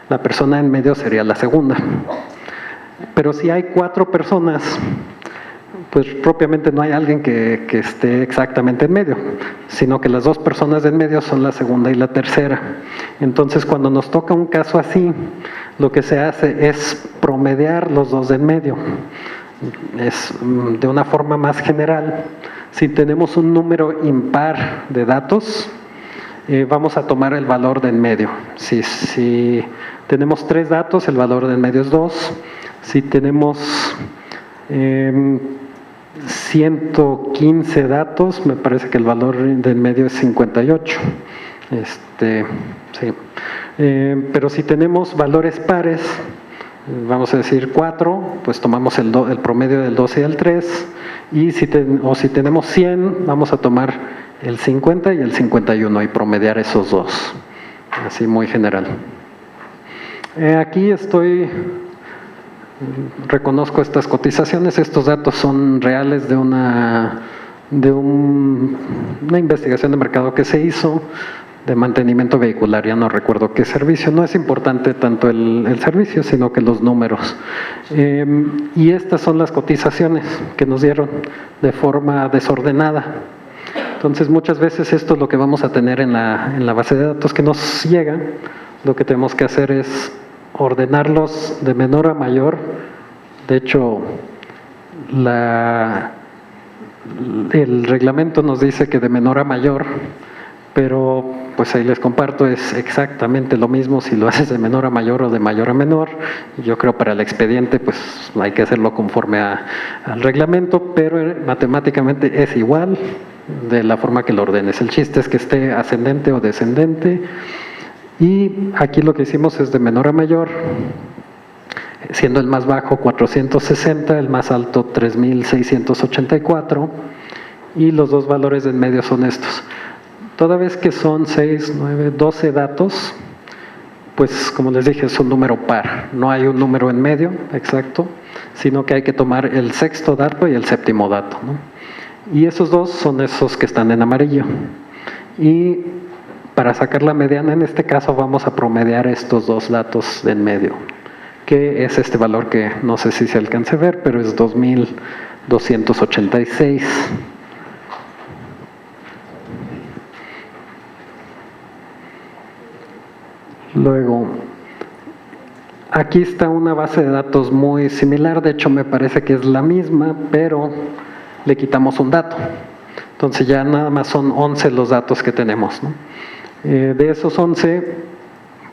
La persona en medio sería la segunda. Pero si hay 4 personas, pues propiamente no hay alguien que esté exactamente en medio, sino que las 2 personas de en medio son la segunda y la tercera. Entonces, cuando nos toca un caso así, lo que se hace es promediar los 2 de en medio. Es de una forma más general. Si tenemos un número impar de datos, vamos a tomar el valor de en medio. Si tenemos 3 datos, el valor de en medio es 2. Si tenemos 115 datos, me parece que el valor de en medio es 58. Sí. Pero si tenemos valores pares, vamos a decir 4, pues tomamos el promedio del 12 y el 3, y si tenemos 100, vamos a tomar el 50 y el 51 y promediar esos dos, así muy general. Aquí reconozco estas cotizaciones, estos datos son reales de una investigación de mercado que se hizo de mantenimiento vehicular, ya no recuerdo qué servicio. No es importante tanto el servicio, sino que los números. Y estas son las cotizaciones que nos dieron de forma desordenada. Entonces, muchas veces esto es lo que vamos a tener en la base de datos que nos llega. Lo que tenemos que hacer es ordenarlos de menor a mayor. De hecho, el reglamento nos dice que de menor a mayor, pero pues ahí les comparto, es exactamente lo mismo si lo haces de menor a mayor o de mayor a menor. Yo creo para el expediente pues hay que hacerlo conforme al reglamento, pero matemáticamente es igual de la forma que lo ordenes. El chiste es que esté ascendente o descendente, y aquí lo que hicimos es de menor a mayor, siendo el más bajo 460, el más alto 3684, y los dos valores en medio son estos. Toda vez que son 6, 9, 12 datos, pues como les dije es un número par, no hay un número en medio exacto, sino que hay que tomar el sexto dato y el séptimo dato, ¿no? Y esos dos son esos que están en amarillo. Y para sacar la mediana, en este caso vamos a promediar estos dos datos de en medio, que es este valor que no sé si se alcance a ver, pero es 2286. Luego, aquí está una base de datos muy similar, de hecho me parece que es la misma, pero le quitamos un dato. Entonces ya nada más son 11 los datos que tenemos, ¿no? De esos 11,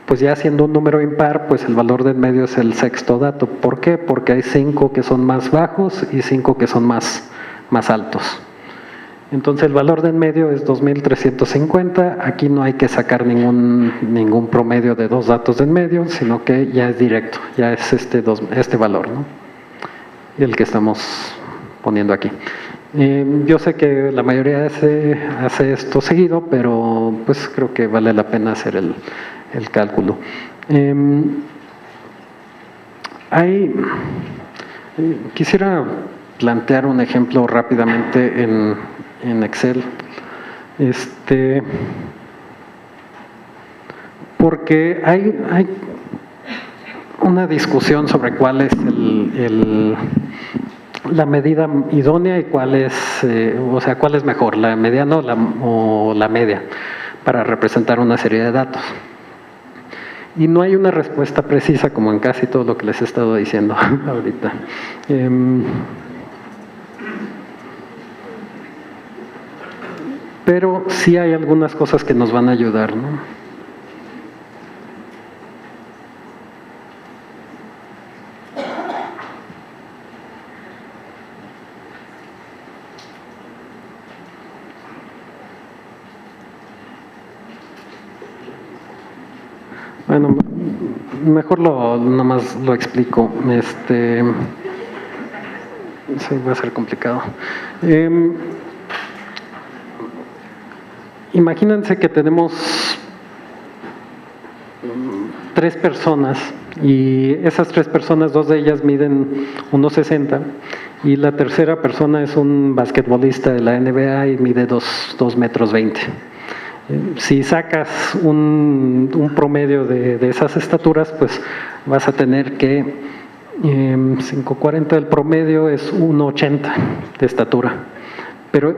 pues ya siendo un número impar, pues el valor de en medio es el sexto dato. ¿Por qué? Porque hay 5 que son más bajos y 5 que son más altos. Entonces el valor de en medio es 2350, aquí no hay que sacar ningún promedio de dos datos de en medio, sino que ya es directo, ya es este valor, ¿no? Y el que estamos poniendo aquí. Yo sé que la mayoría hace esto seguido, pero pues creo que vale la pena hacer el cálculo. Quisiera plantear un ejemplo rápidamente en Excel, porque hay una discusión sobre cuál es la medida idónea y cuál es mejor, la mediana o la media, para representar una serie de datos. Y no hay una respuesta precisa, como en casi todo lo que les he estado diciendo ahorita. Pero sí hay algunas cosas que nos van a ayudar, ¿no? Bueno, mejor nomás lo explico. Sí, va a ser complicado. Imagínense que tenemos 3 personas y esas 3 personas, 2 de ellas miden 1.60 y la tercera persona es un basquetbolista de la NBA y mide 2 metros 20. Si sacas un promedio de esas estaturas, pues vas a tener que 540 del promedio es 1,80 de estatura. Pero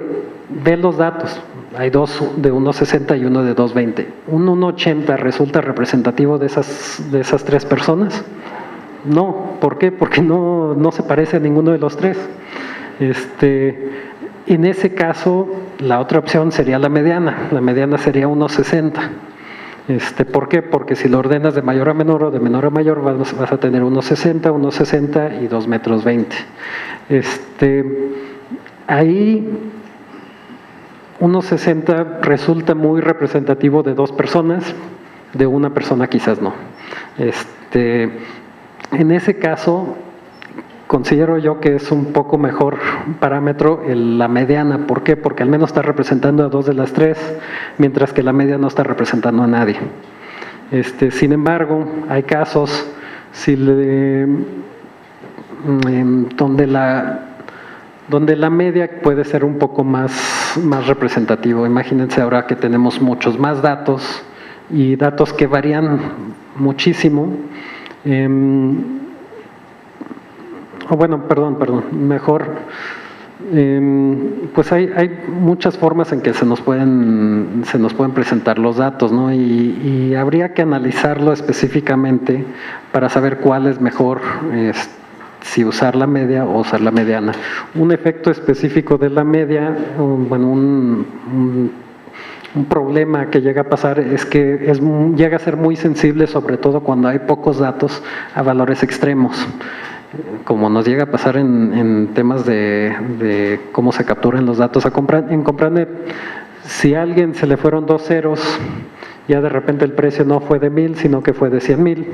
ve los datos, hay dos de 1,60 y uno de 2,20. ¿Un 1,80 resulta representativo de esas tres personas? No, ¿por qué? Porque no se parece a ninguno de los tres. En ese caso, la otra opción sería la mediana sería 1,60. ¿Por qué? Porque si lo ordenas de mayor a menor o de menor a mayor vas a tener 1,60, 1,60 y 2,20 metros. Ahí 1,60 resulta muy representativo de dos personas, de una persona quizás no. En ese caso, considero yo que es un poco mejor parámetro la mediana. ¿Por qué? Porque al menos está representando a dos de las tres, mientras que la media no está representando a nadie. Sin embargo, hay casos donde la media puede ser un poco más representativo. Imagínense ahora que tenemos muchos más datos y datos que varían muchísimo. Mejor, pues hay muchas formas en que se nos pueden presentar los datos, ¿no? Y habría que analizarlo específicamente para saber cuál es mejor, si usar la media o usar la mediana. Un efecto específico de la media, un problema que llega a pasar es que llega a ser muy sensible, sobre todo cuando hay pocos datos, a valores extremos. Como nos llega a pasar en temas de cómo se capturan los datos en Compranet, si a alguien se le fueron 2 ceros, ya de repente el precio no fue de 1,000, sino que fue de 100,000,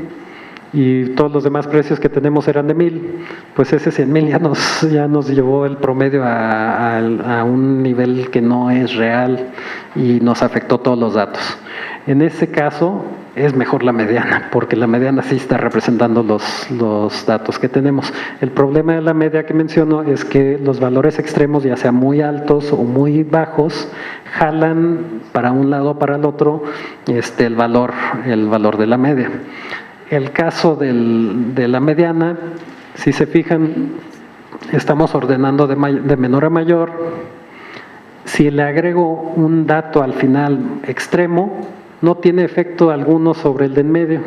y todos los demás precios que tenemos eran de 1,000, pues ese 100,000 ya nos llevó el promedio a un nivel que no es real y nos afectó todos los datos. En ese caso es mejor la mediana, porque la mediana sí está representando los datos que tenemos. El problema de la media que menciono es que los valores extremos, ya sean muy altos o muy bajos, jalan para un lado o para el otro el valor de la media. El caso de la mediana, si se fijan, estamos ordenando de menor a mayor. Si le agrego un dato al final extremo, no tiene efecto alguno sobre el de en medio.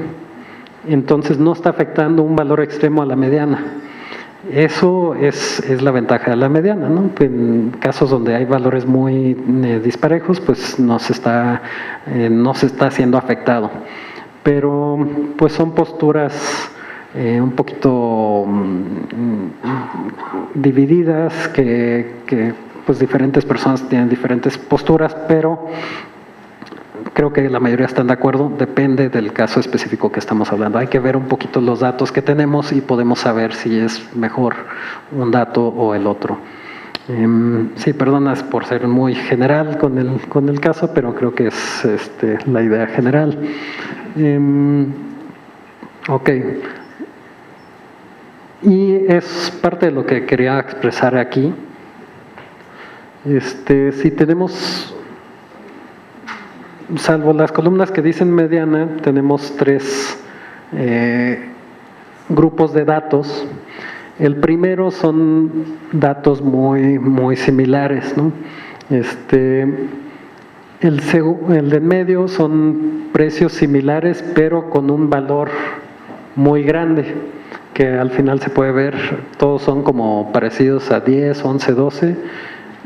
Entonces no está afectando un valor extremo a la mediana. Eso es la ventaja de la mediana, ¿no? En casos donde hay valores muy disparejos, pues no se está siendo afectado. Pero pues son posturas un poquito divididas, que pues diferentes personas tienen diferentes posturas, pero creo que la mayoría están de acuerdo, depende del caso específico que estamos hablando. Hay que ver un poquito los datos que tenemos y podemos saber si es mejor un dato o el otro. Sí, perdonas por ser muy general con el caso, pero creo que es la idea general. Ok. Y es parte de lo que quería expresar aquí. Si tenemos, salvo las columnas que dicen mediana, tenemos 3 grupos de datos. El primero son datos muy similares, ¿no? El de en medio son precios similares, pero con un valor muy grande, que al final se puede ver, todos son como parecidos a 10, 11, 12,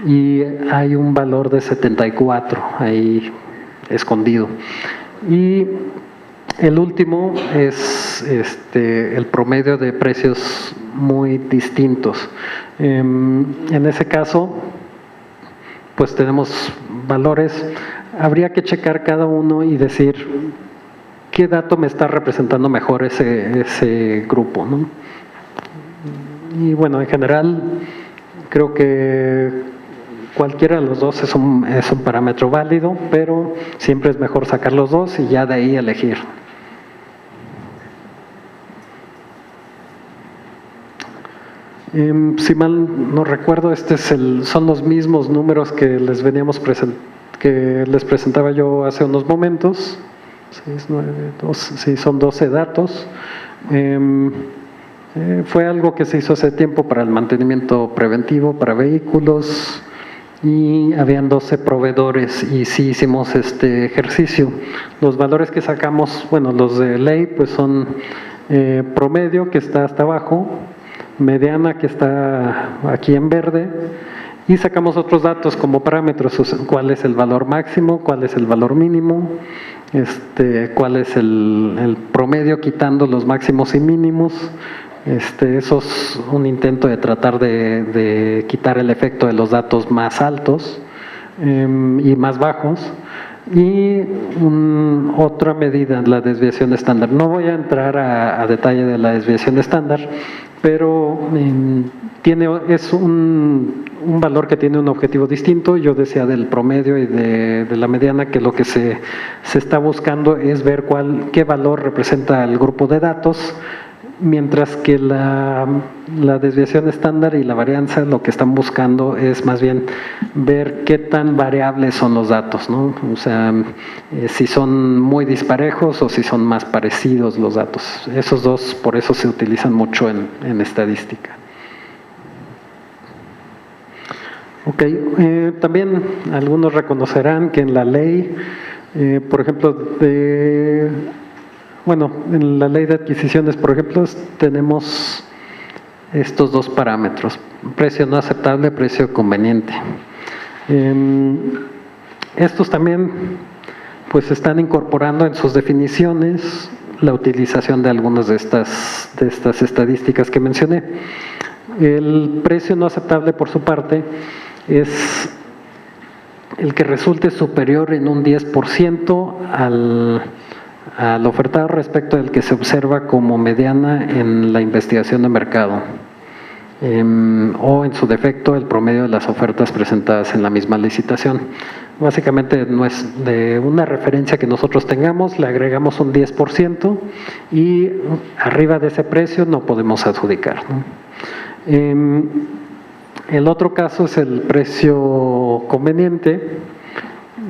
y hay un valor de 74 ahí escondido. Y el último es el promedio de precios muy distintos. En ese caso, pues tenemos valores. Habría que checar cada uno y decir qué dato me está representando mejor ese grupo, ¿no? Y bueno, en general, creo que cualquiera de los dos es un parámetro válido, pero siempre es mejor sacar los dos y ya de ahí elegir. Si mal no recuerdo, son los mismos números que les veníamos que les presentaba yo hace unos momentos. 6, 9, 12, sí, son 12 datos. Fue algo que se hizo hace tiempo para el mantenimiento preventivo para vehículos y habían 12 proveedores y sí hicimos este ejercicio. Los valores que sacamos, bueno, los de ley pues son promedio, que está hasta abajo, mediana, que está aquí en verde, y sacamos otros datos como parámetros, o sea, cuál es el valor máximo, cuál es el valor mínimo, cuál es el promedio quitando los máximos y mínimos. Eso es un intento de tratar de quitar el efecto de los datos más altos y más bajos. Y otra medida, la desviación estándar. No voy a entrar a detalle de la desviación estándar, pero es un valor que tiene un objetivo distinto. Yo decía del promedio y de la mediana, que lo que se está buscando es ver qué valor representa el grupo de datos, mientras que la desviación estándar y la varianza lo que están buscando es más bien ver qué tan variables son los datos, ¿no? O sea, si son muy disparejos o si son más parecidos los datos. Esos dos, por eso se utilizan mucho en estadística. Ok, también algunos reconocerán que en la ley, por ejemplo, en la ley de adquisiciones, por ejemplo, tenemos estos dos parámetros: precio no aceptable, precio conveniente. Estos también pues están incorporando en sus definiciones la utilización de algunas de estas estadísticas que mencioné. El precio no aceptable, por su parte, es el que resulte superior en un 10% al ofertado respecto del que se observa como mediana en la investigación de mercado, o en su defecto el promedio de las ofertas presentadas en la misma licitación. Básicamente no es de una referencia que nosotros tengamos, le agregamos un 10% y arriba de ese precio no podemos adjudicar, ¿no? El otro caso es el precio conveniente,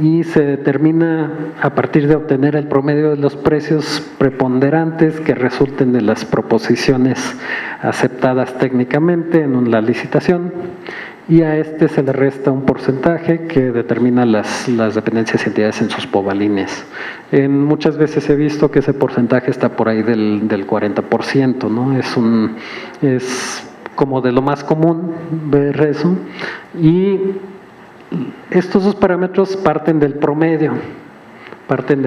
y se determina a partir de obtener el promedio de los precios preponderantes que resulten de las proposiciones aceptadas técnicamente en la licitación, y a se le resta un porcentaje que determina las dependencias y entidades en sus pobalíneas. Muchas veces he visto que ese porcentaje está por ahí del 40%, ¿no? Es como de lo más común ver eso, y estos dos parámetros parten del promedio, parten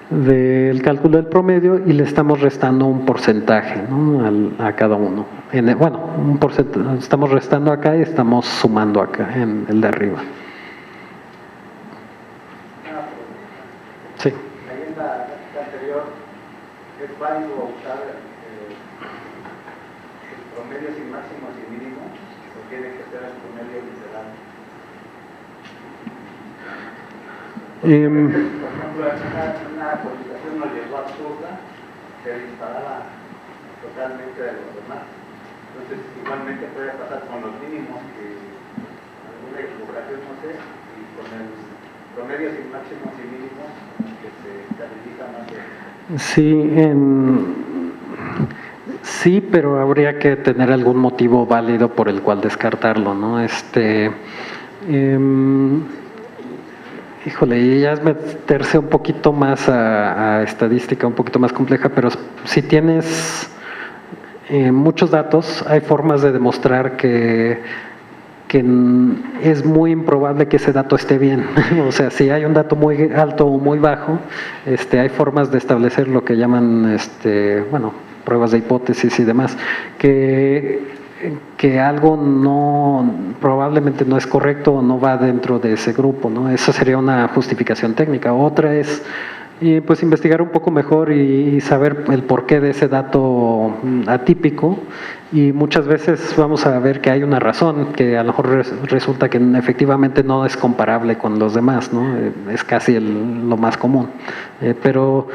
del cálculo del promedio, y le estamos restando un porcentaje, ¿no? a cada uno. Un porcentaje estamos restando acá y estamos sumando acá en el de arriba. Sí. Ahí en la anterior, ¿es válido usar promedios y máximos y mínimos, o tiene que ser el promedio literal? Por ejemplo, una publicación nos llegó absurda, que disparaba totalmente de los demás. Entonces, igualmente puede pasar con los mínimos, que alguna equivocación, no sé, y con el promedios y máximos y mínimos, que se califica más de... Sí, pero habría que tener algún motivo válido por el cual descartarlo, ¿no? Híjole, y ya es meterse un poquito más a estadística, un poquito más compleja, pero si tienes muchos datos, hay formas de demostrar que es muy improbable que ese dato esté bien. O sea, si hay un dato muy alto o muy bajo, hay formas de establecer lo que llaman, pruebas de hipótesis y demás, que algo probablemente no es correcto o no va dentro de ese grupo, ¿no? Eso sería una justificación técnica. Otra es pues investigar un poco mejor y saber el porqué de ese dato atípico, y muchas veces vamos a ver que hay una razón, que a lo mejor resulta que efectivamente no es comparable con los demás, ¿no? Es casi lo más común, pero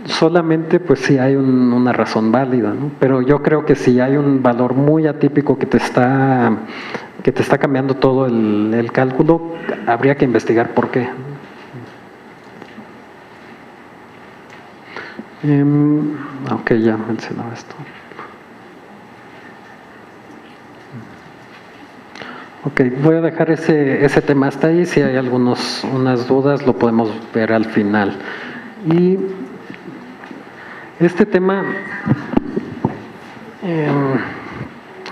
solamente pues si hay una razón válida, ¿no? Pero yo creo que si hay un valor muy atípico que que te está cambiando todo el cálculo, habría que investigar por qué. Ok, ya mencionaba esto. Ok, voy a dejar ese tema hasta ahí. Si hay unas dudas, lo podemos ver al final. Y este tema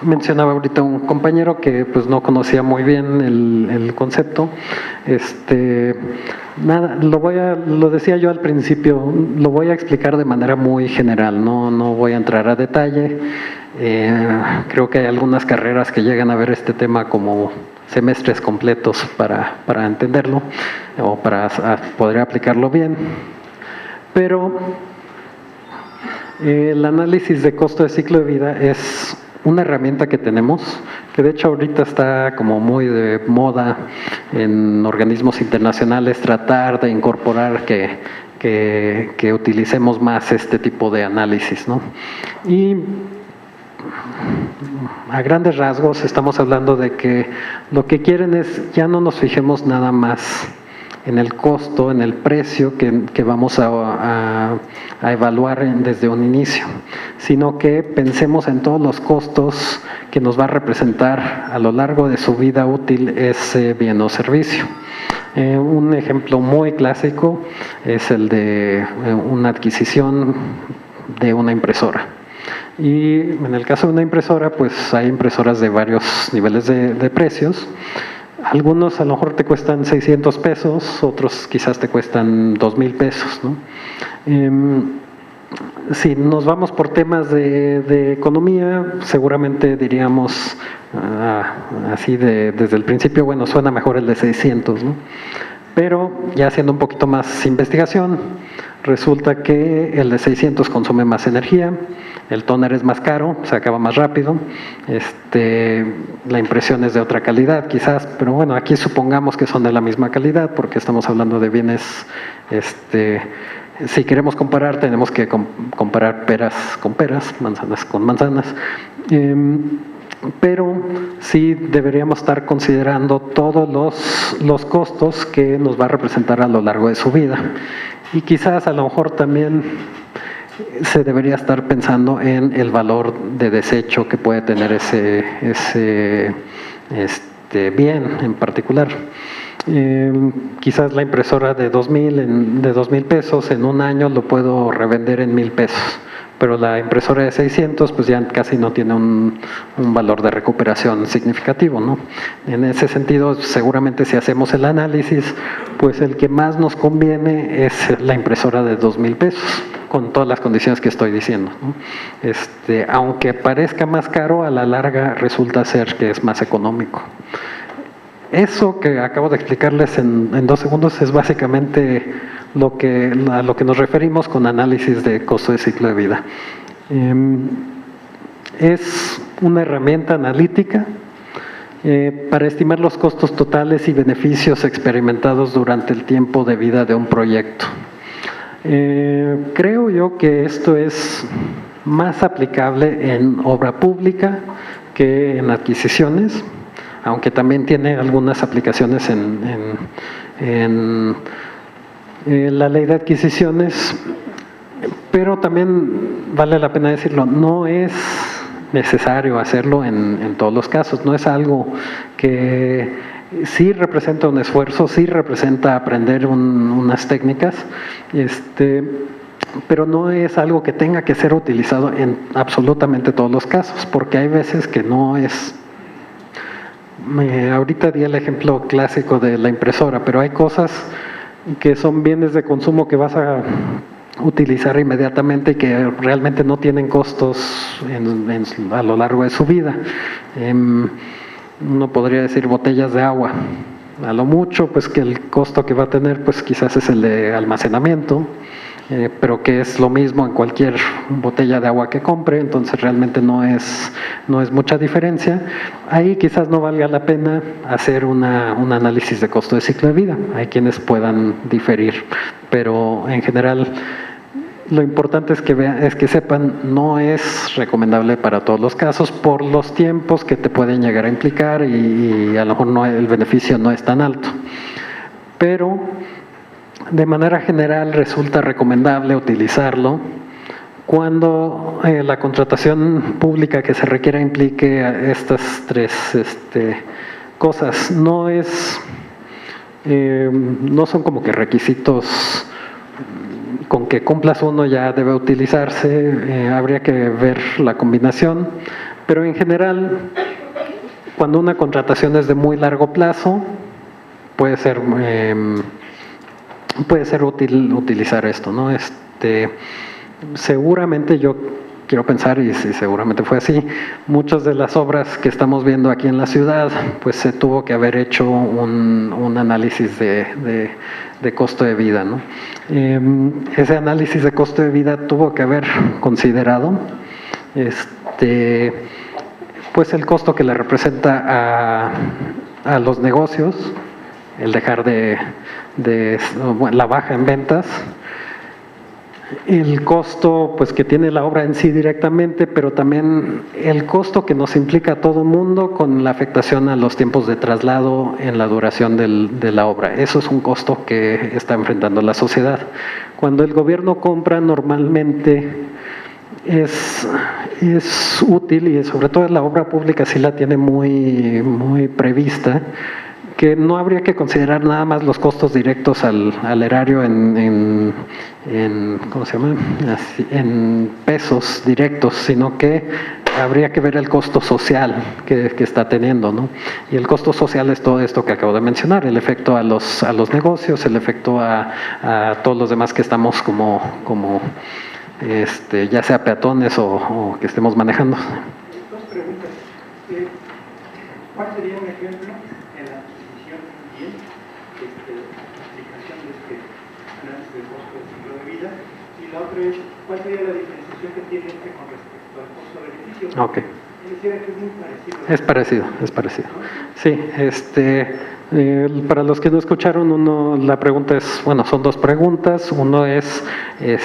mencionaba ahorita un compañero que pues no conocía muy bien el concepto. Nada, lo decía yo al principio, lo voy a explicar de manera muy general, no voy a entrar a detalle. Creo que hay algunas carreras que llegan a ver este tema como semestres completos para entenderlo o para poder aplicarlo bien. Pero el análisis de costo de ciclo de vida es una herramienta que tenemos, que de hecho ahorita está como muy de moda en organismos internacionales tratar de incorporar que utilicemos más este tipo de análisis, ¿no? Y a grandes rasgos estamos hablando de que lo que quieren es ya no nos fijemos nada más en el costo, en el precio que vamos a evaluar desde un inicio, sino que pensemos en todos los costos que nos va a representar a lo largo de su vida útil ese bien o servicio. Un ejemplo muy clásico es el de una adquisición de una impresora. Y en el caso de una impresora, pues hay impresoras de varios niveles de precios. Algunos a lo mejor te cuestan 600 pesos, otros quizás te cuestan 2,000 pesos, ¿no? Si nos vamos por temas de economía, seguramente diríamos así desde el principio, bueno, suena mejor el de 600, ¿no? Pero ya haciendo un poquito más investigación, resulta que el de 600 consume más energía, el tóner es más caro, se acaba más rápido, la impresión es de otra calidad quizás, pero bueno, aquí supongamos que son de la misma calidad porque estamos hablando de bienes, si queremos comparar tenemos que comparar peras con peras, manzanas con manzanas, pero sí deberíamos estar considerando todos los costos que nos va a representar a lo largo de su vida. Y quizás a lo mejor también se debería estar pensando en el valor de desecho que puede tener ese bien en particular. Quizás la impresora de 2,000 pesos en un año lo puedo revender en 1,000 pesos, pero la impresora de 600 pues ya casi no tiene un valor de recuperación significativo, ¿no? En ese sentido, seguramente si hacemos el análisis, pues el que más nos conviene es la impresora de 2,000 pesos, con todas las condiciones que estoy diciendo, ¿no? Aunque parezca más caro, a la larga resulta ser que es más económico. Eso que acabo de explicarles en 2 segundos es básicamente a lo que nos referimos con análisis de costo de ciclo de vida. Es una herramienta analítica para estimar los costos totales y beneficios experimentados durante el tiempo de vida de un proyecto. Creo yo que esto es más aplicable en obra pública que en adquisiciones, aunque también tiene algunas aplicaciones en la ley de adquisiciones, pero también vale la pena decirlo, no es necesario hacerlo en todos los casos, no es algo que sí representa un esfuerzo, sí representa aprender unas técnicas, pero no es algo que tenga que ser utilizado en absolutamente todos los casos, porque hay veces que no es. Ahorita di el ejemplo clásico de la impresora, pero hay cosas que son bienes de consumo que vas a utilizar inmediatamente y que realmente no tienen costos a lo largo de su vida. Uno podría decir botellas de agua. A lo mucho, pues que el costo que va a tener, pues quizás es el de almacenamiento, pero que es lo mismo en cualquier botella de agua que compre, entonces realmente no es mucha diferencia. Ahí quizás no valga la pena hacer un análisis de costo de ciclo de vida, hay quienes puedan diferir, pero en general lo importante es que sepan, no es recomendable para todos los casos por los tiempos que te pueden llegar a implicar y a lo mejor el beneficio no es tan alto. Pero de manera general resulta recomendable utilizarlo cuando la contratación pública que se requiera implique estas tres cosas. No son como que requisitos con que cumplas uno ya debe utilizarse, habría que ver la combinación, pero en general, cuando una contratación es de muy largo plazo, puede ser útil utilizar esto, ¿no? Seguramente yo quiero pensar, y sí, seguramente fue así, muchas de las obras que estamos viendo aquí en la ciudad, pues se tuvo que haber hecho un análisis de costo de vida, ¿no? Ese análisis de costo de vida tuvo que haber considerado pues el costo que le representa a los negocios, el dejar la baja en ventas, el costo pues que tiene la obra en sí directamente, pero también el costo que nos implica a todo el mundo con la afectación a los tiempos de traslado en la duración de la obra. Eso es un costo que está enfrentando la sociedad. Cuando el gobierno compra, normalmente es útil, y sobre todo la obra pública sí la tiene muy, muy prevista, que no habría que considerar nada más los costos directos al erario en ¿cómo se llama? En pesos directos, sino que habría que ver el costo social que está teniendo, ¿no? Y el costo social es todo esto que acabo de mencionar, el efecto a los negocios, el efecto a todos los demás que estamos como ya sea peatones o que estemos manejando. Dos preguntas. ¿Cuál sería un ejemplo en la adquisición bien, aplicación de análisis de costo del ciclo de vida? Y la otra es, ¿cuál sería la diferenciación que tiene con respecto al costo-beneficio? Ok. Es parecido. Es parecido. Sí, para los que no escucharon, la pregunta es, bueno, son dos preguntas. Uno es, ¿Cuál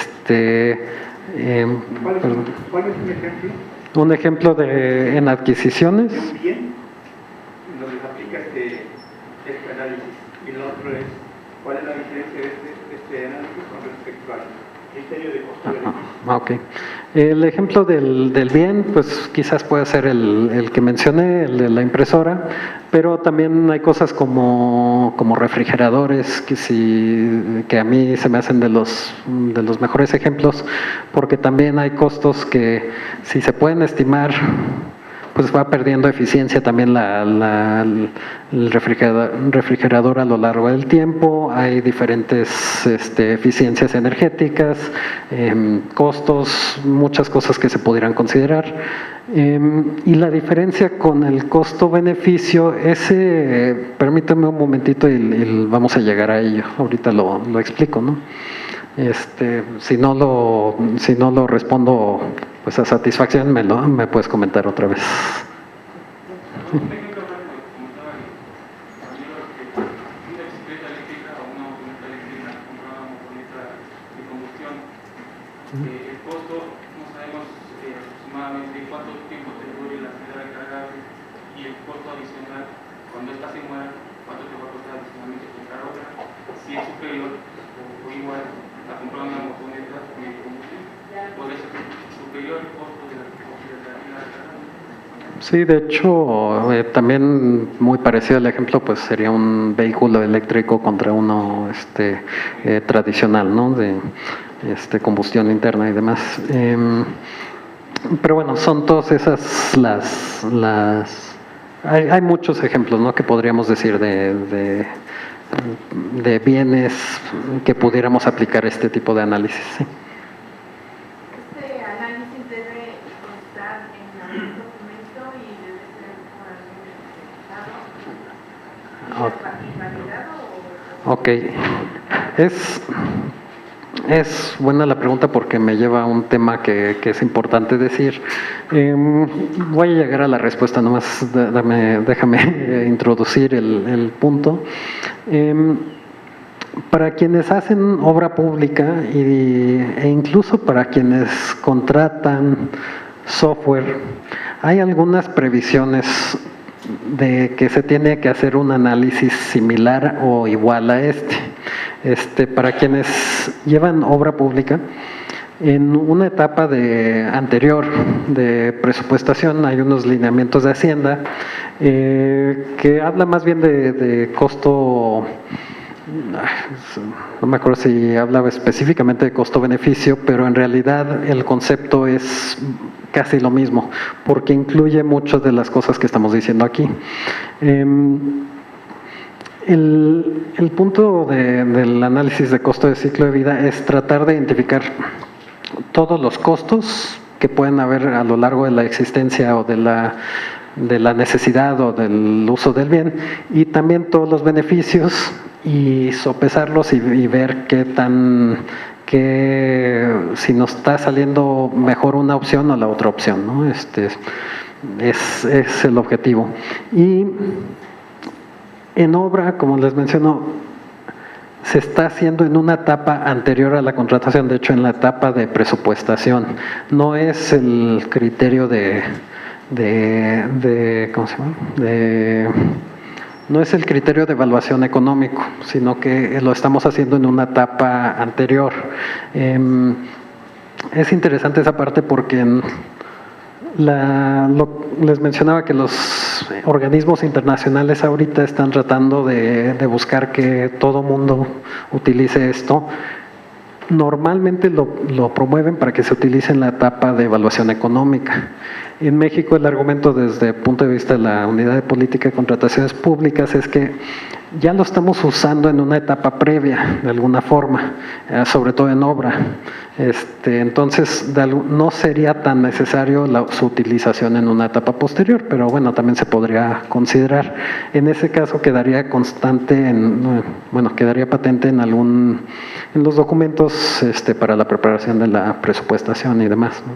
es un ejemplo? Un ejemplo en adquisiciones. Bien, donde se aplica este análisis. Y lo otro es, ¿cuál es la diferencia de este análisis con respecto al criterio de costo-beneficio? Ok. El ejemplo del bien, pues quizás puede ser el que mencioné, el de la impresora, pero también hay cosas como refrigeradores que a mí se me hacen de los mejores ejemplos, porque también hay costos que si se pueden estimar, pues va perdiendo eficiencia también el refrigerador a lo largo del tiempo. Hay diferentes eficiencias energéticas, costos, muchas cosas que se pudieran considerar. Y la diferencia con el costo-beneficio, permítame un momentito y vamos a llegar a ello. Ahorita lo explico, ¿no? Si no lo respondo pues a satisfacción, me puedes comentar otra vez. El costo, no sabemos aproximadamente cuánto tiempo te dure la actividad recargable, y el costo adicional, cuando esta se muera, cuánto te va a costar adicionalmente comprar otra, si es superior o igual a comprar una motoneta de combustión, puede ser superior el costo de la actividad recargable. Sí, de hecho, también muy parecido al ejemplo, pues sería un vehículo eléctrico contra uno tradicional, ¿no? De combustión interna y demás. Pero bueno, son todas esas hay muchos ejemplos, ¿no? Que podríamos decir de bienes que pudiéramos aplicar este tipo de análisis. ¿Sí? Este análisis debe constar en algún documento y debe ser por algún certificado. Ok. Es buena la pregunta porque me lleva a un tema que es importante decir. Voy a llegar a la respuesta, nomás déjame introducir el punto. Para quienes hacen obra pública e incluso para quienes contratan software, hay algunas previsiones de que se tiene que hacer un análisis similar o igual a este. Para quienes llevan obra pública, en una etapa anterior de presupuestación hay unos lineamientos de Hacienda que habla más bien de costo. No me acuerdo si hablaba específicamente de costo-beneficio, pero en realidad el concepto es casi lo mismo, porque incluye muchas de las cosas que estamos diciendo aquí. El punto del análisis de costo de ciclo de vida es tratar de identificar todos los costos que pueden haber a lo largo de la existencia o de la necesidad o del uso del bien, y también todos los beneficios, y sopesarlos y ver si nos está saliendo mejor una opción o la otra opción, ¿no? Es el objetivo. Y en obra, como les menciono, se está haciendo en una etapa anterior a la contratación, de hecho en la etapa de presupuestación. No es el criterio ¿cómo se llama? No es el criterio de evaluación económico, sino que lo estamos haciendo en una etapa anterior. Es interesante esa parte porque les mencionaba que los organismos internacionales ahorita están tratando de buscar que todo mundo utilice esto. Normalmente lo promueven para que se utilice en la etapa de evaluación económica. En México el argumento desde el punto de vista de la Unidad de Política de Contrataciones Públicas es que ya lo estamos usando en una etapa previa, de alguna forma, sobre todo en obra. Entonces, no sería tan necesario su utilización en una etapa posterior, pero bueno, también se podría considerar. En ese caso quedaría quedaría patente en los documentos para la preparación de la presupuestación y demás, ¿no?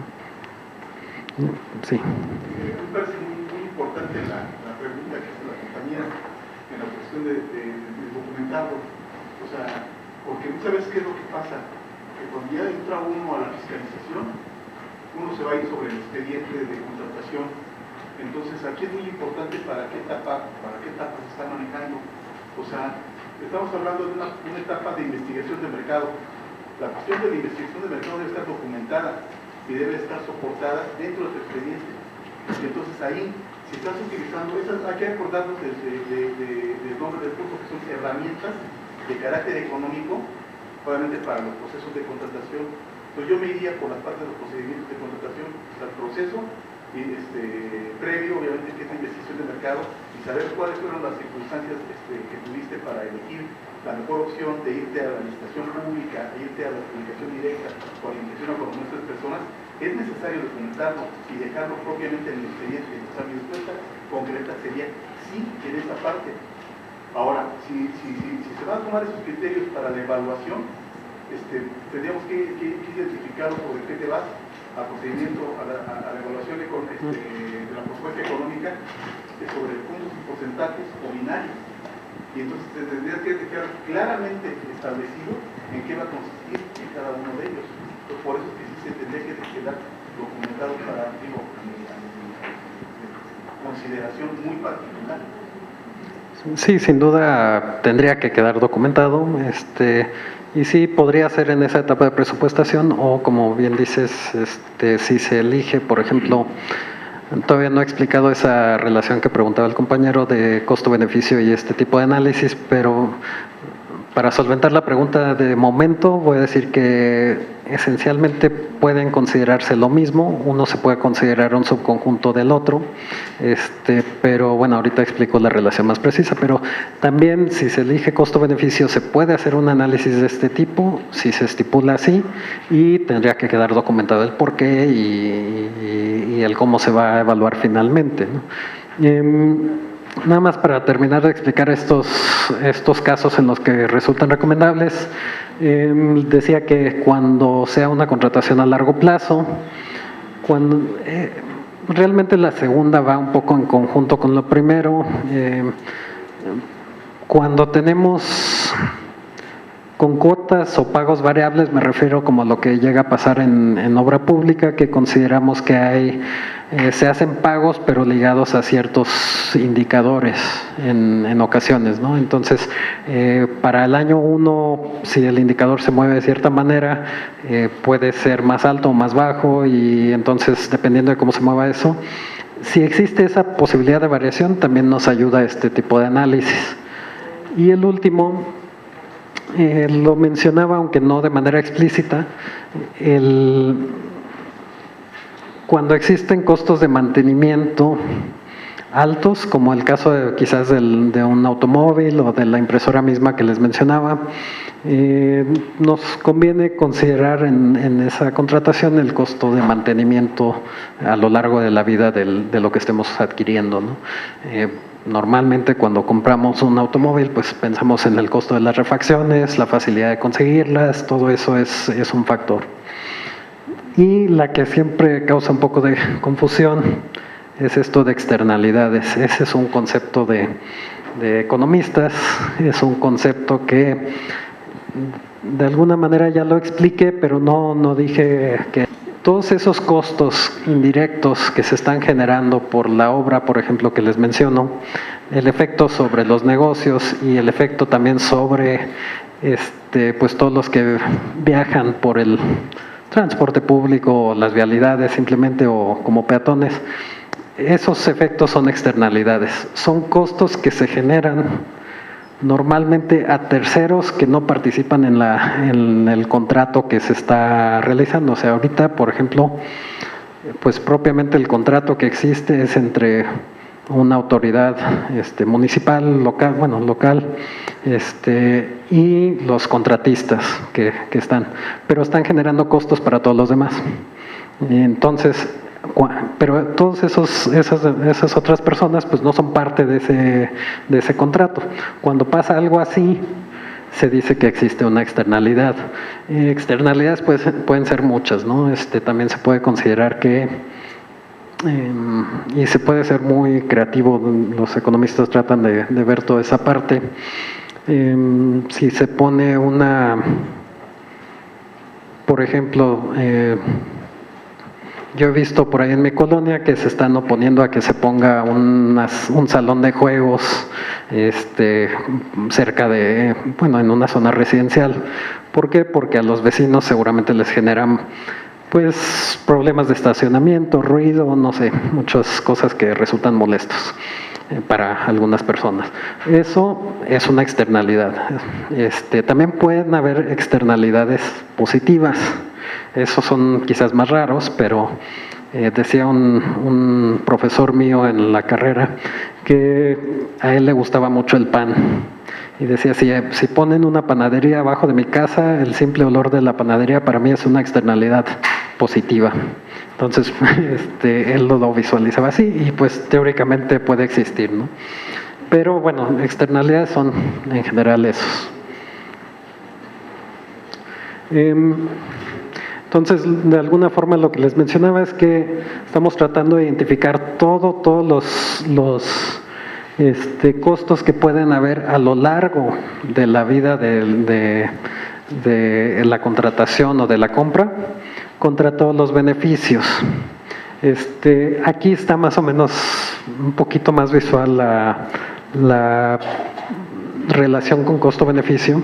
Sí. Me parece muy importante la pregunta que hace la compañera en la cuestión de documentarlo. O sea, porque muchas veces, ¿qué es lo que pasa? Que cuando ya entra uno a la fiscalización, uno se va a ir sobre el expediente de contratación. Entonces, aquí es muy importante para qué etapa se está manejando. O sea, estamos hablando de una etapa de investigación de mercado. La cuestión de la investigación de mercado debe estar documentada y debe estar soportada dentro de tu expediente. Y entonces ahí, si estás utilizando esas, hay que acordarnos del nombre del curso, que son herramientas de carácter económico, obviamente para los procesos de contratación. Entonces yo me iría por las partes de los procedimientos de contratación, o sea, el proceso previo, obviamente, que es la investigación de mercado, y saber cuáles fueron las circunstancias que tuviste para elegir la mejor opción de irte a la licitación pública, irte a la comunicación directa o a la licitación con nuestras personas. Es necesario documentarlo y dejarlo propiamente en el expediente. O sea, mi respuesta concreta sería sí en esta parte. Ahora, si se van a tomar esos criterios para la evaluación, tendríamos que identificarlo sobre qué te vas al procedimiento, a la evaluación de la propuesta económica, sobre puntos y porcentajes o binarios. Y entonces tendría que quedar claramente establecido en qué va a consistir en cada uno de ellos. Entonces, por eso es que sí se tendría que quedar documentado para, consideración muy particular. Sí, sin duda tendría que quedar documentado, y sí podría ser en esa etapa de presupuestación, o como bien dices, si se elige, por ejemplo, todavía no he explicado esa relación que preguntaba el compañero de costo-beneficio y este tipo de análisis, pero para solventar la pregunta de momento voy a decir que esencialmente pueden considerarse lo mismo. Uno se puede considerar un subconjunto del otro, pero bueno, ahorita explico la relación más precisa, pero también si se elige costo-beneficio se puede hacer un análisis de este tipo, si se estipula así, y tendría que quedar documentado el porqué y el cómo se va a evaluar finalmente, ¿no? Nada más para terminar de explicar estos casos en los que resultan recomendables, decía que cuando sea una contratación a largo plazo, realmente la segunda va un poco en conjunto con lo primero. Cuando tenemos Con cuotas o pagos variables me refiero como a lo que llega a pasar en obra pública, que consideramos que se hacen pagos pero ligados a ciertos indicadores en ocasiones, ¿no? Entonces, para el año 1, si el indicador se mueve de cierta manera, puede ser más alto o más bajo, y entonces, dependiendo de cómo se mueva eso, si existe esa posibilidad de variación, también nos ayuda este tipo de análisis. Y el último, lo mencionaba, aunque no de manera explícita, cuando existen costos de mantenimiento altos, como el caso quizás de un automóvil o de la impresora misma que les mencionaba, nos conviene considerar en esa contratación el costo de mantenimiento a lo largo de la vida de lo que estemos adquiriendo, ¿no? Normalmente cuando compramos un automóvil, pues pensamos en el costo de las refacciones, la facilidad de conseguirlas, todo eso es un factor. Y la que siempre causa un poco de confusión es esto de externalidades. Ese es un concepto de economistas, es un concepto que de alguna manera ya lo expliqué, pero no dije que todos esos costos indirectos que se están generando por la obra, por ejemplo, que les menciono, el efecto sobre los negocios y el efecto también sobre pues todos los que viajan por el transporte público o las vialidades simplemente o como peatones, esos efectos son externalidades, son costos que se generan normalmente a terceros que no participan en el contrato que se está realizando. O sea, ahorita, por ejemplo, pues propiamente el contrato que existe es entre una autoridad municipal, local, y los contratistas que están, pero están generando costos para todos los demás. Entonces, pero todas esas otras personas pues no son parte de ese contrato. Cuando pasa algo así, se dice que existe una externalidad. Externalidades pueden ser muchas, ¿no? También se puede considerar que y se puede ser muy creativo, los economistas tratan de ver toda esa parte. Si se pone por ejemplo, yo he visto por ahí en mi colonia que se están oponiendo a que se ponga un salón de juegos cerca en una zona residencial. ¿Por qué? Porque a los vecinos seguramente les generan pues problemas de estacionamiento, ruido, no sé, muchas cosas que resultan molestos para algunas personas. Eso es una externalidad. También pueden haber externalidades positivas. Esos son quizás más raros, pero decía un profesor mío en la carrera que a él le gustaba mucho el pan. Y decía, si ponen una panadería abajo de mi casa, el simple olor de la panadería para mí es una externalidad positiva. Entonces, él lo visualizaba así y pues teóricamente puede existir, ¿no? Pero bueno, externalidades son en general esos. Entonces, de alguna forma lo que les mencionaba es que estamos tratando de identificar todos los costos que pueden haber a lo largo de la vida de la contratación o de la compra contra todos los beneficios. Aquí está más o menos un poquito más visual la relación con costo-beneficio.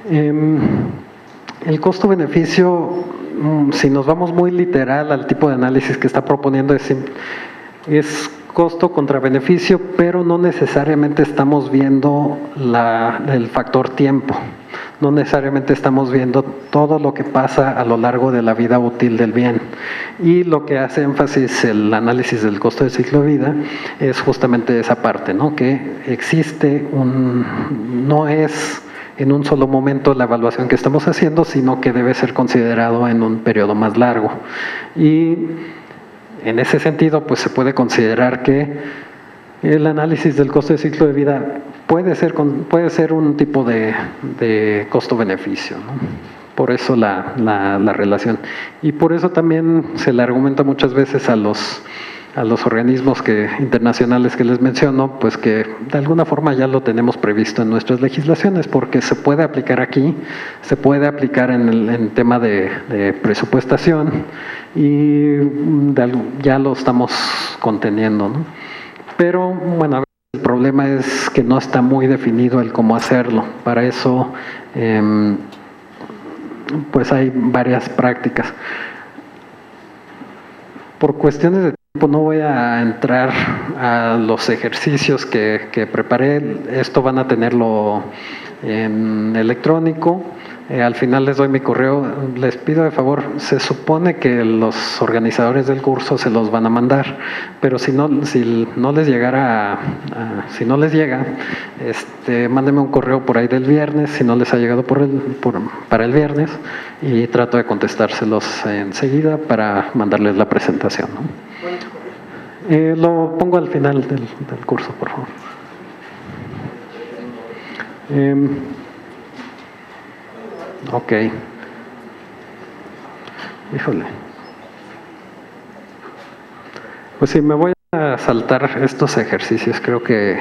El costo-beneficio, si nos vamos muy literal al tipo de análisis que está proponiendo, es costo contra beneficio, pero no necesariamente estamos viendo el factor tiempo. No necesariamente estamos viendo todo lo que pasa a lo largo de la vida útil del bien. Y lo que hace énfasis el análisis del costo de ciclo de vida es justamente esa parte, ¿no? Que existe no es en un solo momento la evaluación que estamos haciendo, sino que debe ser considerado en un periodo más largo. Y en ese sentido, pues se puede considerar que el análisis del costo de ciclo de vida puede ser un tipo de costo-beneficio, ¿no? Por eso la relación. Y por eso también se le argumenta muchas veces a los a los organismos internacionales que les menciono, pues que de alguna forma ya lo tenemos previsto en nuestras legislaciones, porque se puede aplicar aquí, se puede aplicar en tema de presupuestación y ya lo estamos conteniendo, ¿no? Pero bueno, a veces el problema es que no está muy definido el cómo hacerlo. Para eso pues hay varias prácticas. Por cuestiones de tiempo no voy a entrar a los ejercicios que preparé. Esto van a tenerlo en electrónico. Al final les doy mi correo. Les pido de favor, se supone que los organizadores del curso se los van a mandar, pero si no les llegara, si no les llega, mándenme un correo por ahí del viernes, si no les ha llegado para el viernes, y trato de contestárselos enseguida para mandarles la presentación, ¿no? Lo pongo al final del curso, por favor. Ok. Híjole. Pues sí, me voy a saltar estos ejercicios. Creo que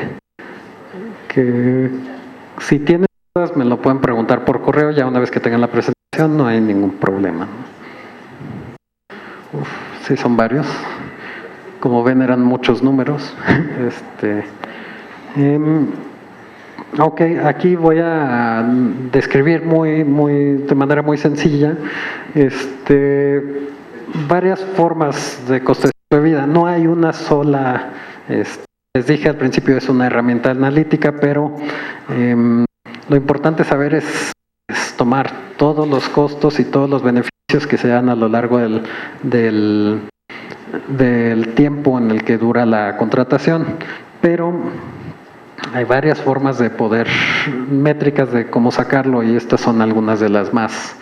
si tienen dudas me lo pueden preguntar por correo. Ya una vez que tengan la presentación no hay ningún problema. Sí, son varios. Como ven, eran muchos números. Ok, aquí voy a describir de manera muy sencilla varias formas de costo de vida. No hay una sola, les dije al principio, es una herramienta analítica, pero lo importante saber es tomar todos los costos y todos los beneficios que se dan a lo largo del tiempo en el que dura la contratación. Pero hay varias formas de métricas de cómo sacarlo, y estas son algunas de las más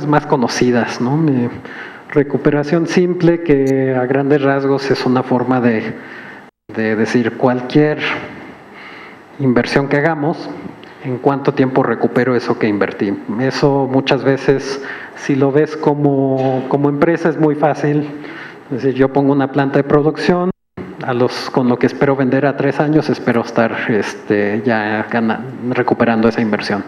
más conocidas, ¿no? Recuperación simple, que a grandes rasgos es una forma de decir cualquier inversión que hagamos, en cuánto tiempo recupero eso que invertí. Eso muchas veces, si lo ves como empresa, es muy fácil. Es decir, yo pongo una planta de producción, con lo que espero vender a 3 años, espero estar ya recuperando esa inversión.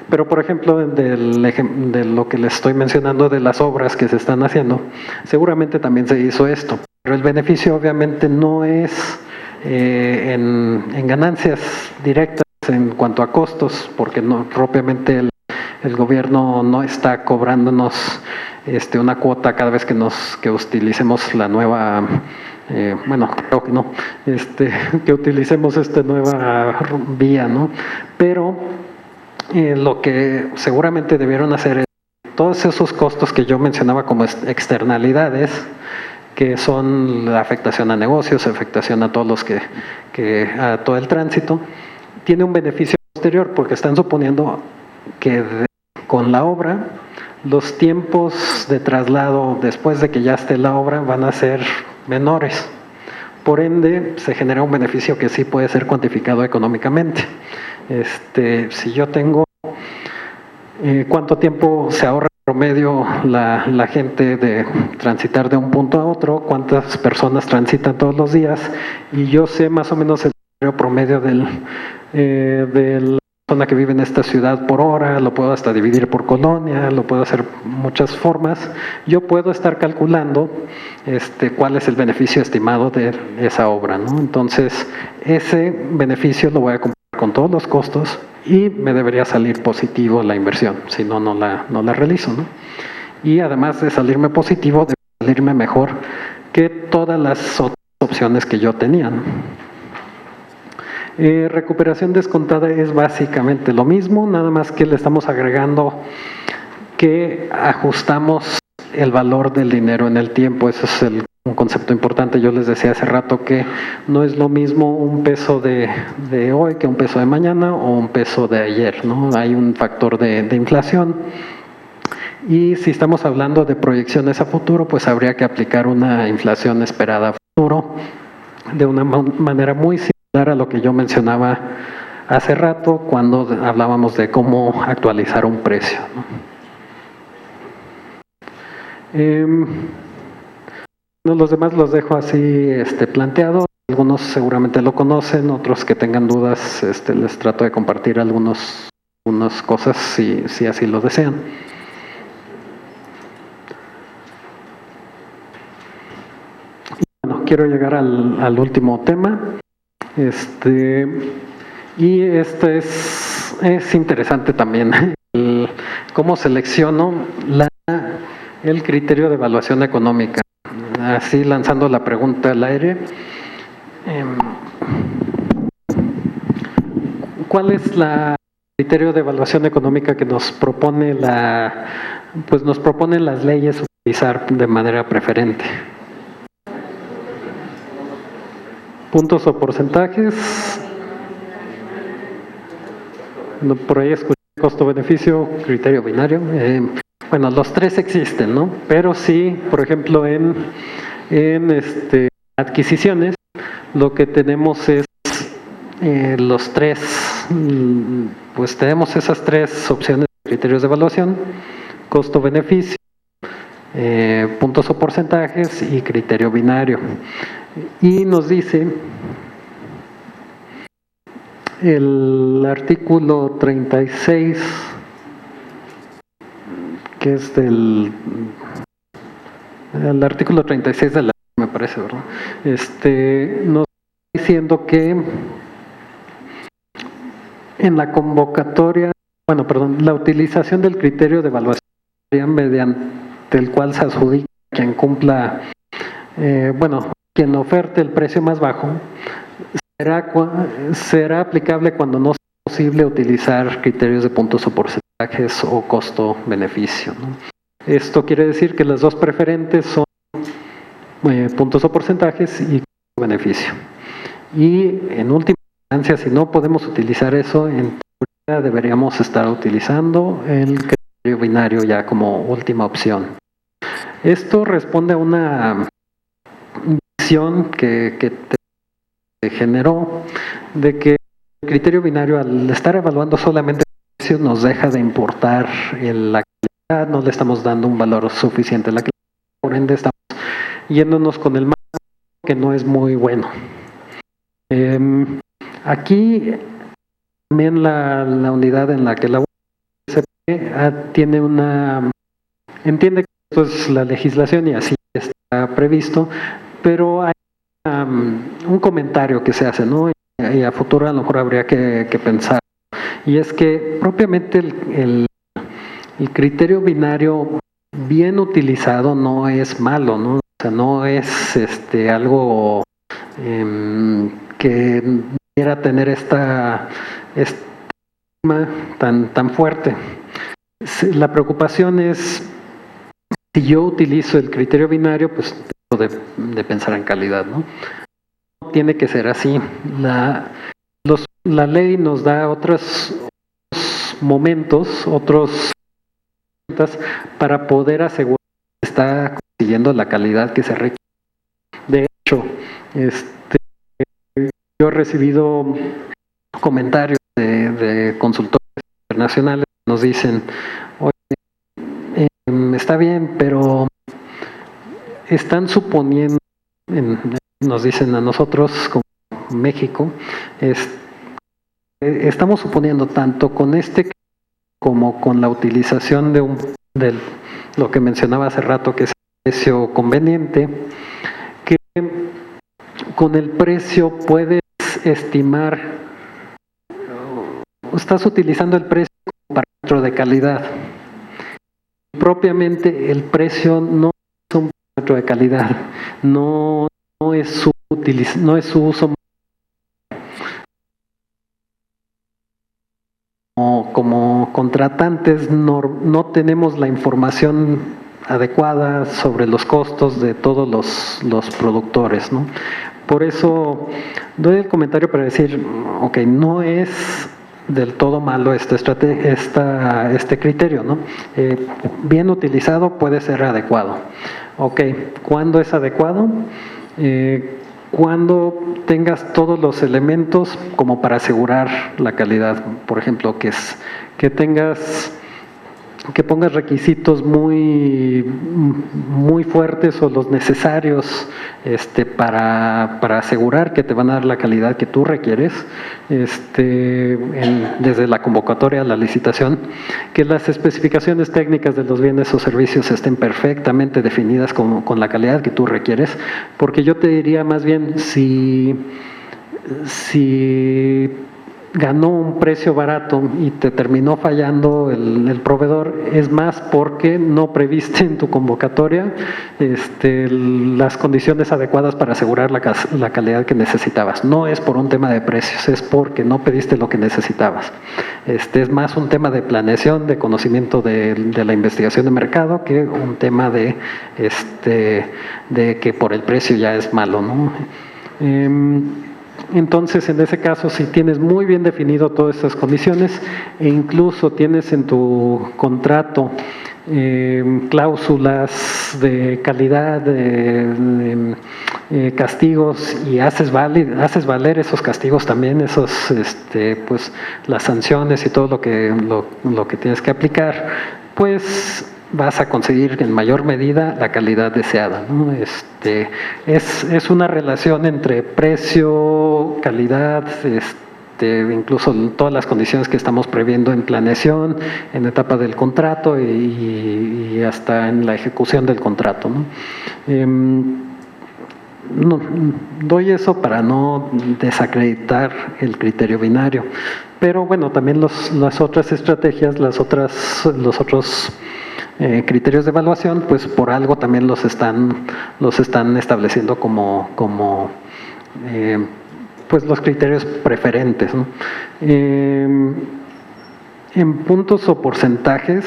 Pero, por ejemplo, de lo que les estoy mencionando de las obras que se están haciendo, seguramente también se hizo esto, pero el beneficio obviamente no es en ganancias directas en cuanto a costos, porque no propiamente el gobierno no está cobrándonos una cuota cada vez que utilicemos la nueva, bueno, creo que no, que utilicemos esta nueva vía, ¿no? Pero lo que seguramente debieron hacer es todos esos costos que yo mencionaba como externalidades, que son la afectación a negocios, afectación a todos los a todo el tránsito, tiene un beneficio posterior, porque están suponiendo que con la obra los tiempos de traslado después de que ya esté la obra van a ser menores. Por ende, se genera un beneficio que sí puede ser cuantificado económicamente. Si yo tengo cuánto tiempo se ahorra en promedio la gente de transitar de un punto a otro, cuántas personas transitan todos los días, y yo sé más o menos el promedio de la persona que vive en esta ciudad por hora, lo puedo hasta dividir por colonia, lo puedo hacer muchas formas. Yo puedo estar calculando cuál es el beneficio estimado de esa obra, ¿no? Entonces, ese beneficio lo voy a comparar con todos los costos y me debería salir positivo la inversión, si no, no la realizo, ¿no? Y además de salirme positivo, debe salirme mejor que todas las otras opciones que yo tenía, ¿no? Recuperación descontada es básicamente lo mismo, nada más que le estamos agregando que ajustamos el valor del dinero en el tiempo. Eso es un concepto importante. Yo les decía hace rato que no es lo mismo un peso de hoy que un peso de mañana o un peso de ayer, ¿no? Hay un factor de inflación. Y si estamos hablando de proyecciones a futuro, pues habría que aplicar una inflación esperada a futuro de una manera muy similar a lo que yo mencionaba hace rato cuando hablábamos de cómo actualizar un precio, ¿no? Los demás los dejo así planteados. Algunos seguramente lo conocen, otros que tengan dudas les trato de compartir algunas cosas si así lo desean. Bueno, quiero llegar al último tema. Y esto es interesante también. Cómo selecciono el criterio de evaluación económica. Así lanzando la pregunta al aire. ¿Cuál es el criterio de evaluación económica que nos propone nos proponen las leyes utilizar de manera preferente? Puntos o porcentajes. Por ahí escuché costo-beneficio, criterio binario. Bueno, los tres existen, ¿no? Pero sí, por ejemplo, en adquisiciones, lo que tenemos es los tres, pues tenemos esas tres opciones de criterios de evaluación: costo-beneficio, puntos o porcentajes y criterio binario. Y nos dice el artículo 36, que es el artículo 36 de la ley, me parece, ¿verdad? Nos está diciendo que en la convocatoria, la utilización del criterio de evaluación mediante el cual se adjudica quien cumpla, quien oferte el precio más bajo, será aplicable cuando no sea posible utilizar criterios de puntos o porcentajes o costo-beneficio, ¿no? Esto quiere decir que las dos preferentes son puntos o porcentajes y costo-beneficio. Y en última instancia, si no podemos utilizar eso, en teoría deberíamos estar utilizando el criterio binario ya como última opción. Esto responde a una visión que se generó de que el criterio binario, al estar evaluando solamente el precio, nos deja de importar la calidad, no le estamos dando un valor suficiente a la calidad, por ende estamos yéndonos con el más, que no es muy bueno. Aquí también la unidad en la que la UCP entiende que esto es la legislación y así está previsto, pero hay un comentario que se hace, ¿no? Y a futuro a lo mejor habría que pensar, y es que propiamente el criterio binario bien utilizado no es malo, ¿no? O sea, no es algo que quiera tener esta estigma tan fuerte. La preocupación es, si yo utilizo el criterio binario, pues tengo de pensar en calidad, ¿no? No tiene que ser así. La ley nos da otros momentos, para poder asegurar que está consiguiendo la calidad que se requiere. De hecho, yo he recibido comentarios de consultores internacionales que nos dicen: oye, está bien, pero están suponiendo, nos dicen a nosotros como México, estamos suponiendo tanto con como con la utilización de lo que mencionaba hace rato, que es el precio conveniente, que con el precio puedes estimar, estás utilizando el precio como parámetro de calidad. Propiamente el precio no es un parámetro de calidad, no es su uso. Como contratantes no tenemos la información adecuada sobre los costos de todos los productores, ¿no? Por eso doy el comentario para decir, ok, no es del todo malo este criterio, ¿no? Bien utilizado puede ser adecuado. Ok, ¿cuándo es adecuado? Cuando tengas todos los elementos como para asegurar la calidad. Por ejemplo, que tengas pongas requisitos muy fuertes o los necesarios para asegurar que te van a dar la calidad que tú requieres, desde la convocatoria a la licitación, que las especificaciones técnicas de los bienes o servicios estén perfectamente definidas con la calidad que tú requieres, porque yo te diría más bien si ganó un precio barato y te terminó fallando el proveedor, es más porque no previste en tu convocatoria las condiciones adecuadas para asegurar la calidad que necesitabas. No es por un tema de precios, es porque no pediste lo que necesitabas. Es más un tema de planeación, de conocimiento de la investigación de mercado, que un tema de que por el precio ya es malo, ¿no? Entonces, en ese caso, si tienes muy bien definido todas estas condiciones e incluso tienes en tu contrato cláusulas de calidad, de castigos, y haces valer esos castigos también, esos, pues, las sanciones y todo lo que tienes que aplicar, pues vas a conseguir en mayor medida la calidad deseada, ¿no? Es una relación entre precio, calidad, incluso todas las condiciones que estamos previendo en planeación, en etapa del contrato y hasta en la ejecución del contrato, ¿no? No, doy eso para no desacreditar el criterio binario, pero bueno, también las otras estrategias, los otros criterios de evaluación, pues por algo también los están estableciendo como pues los criterios preferentes, ¿no? En puntos o porcentajes,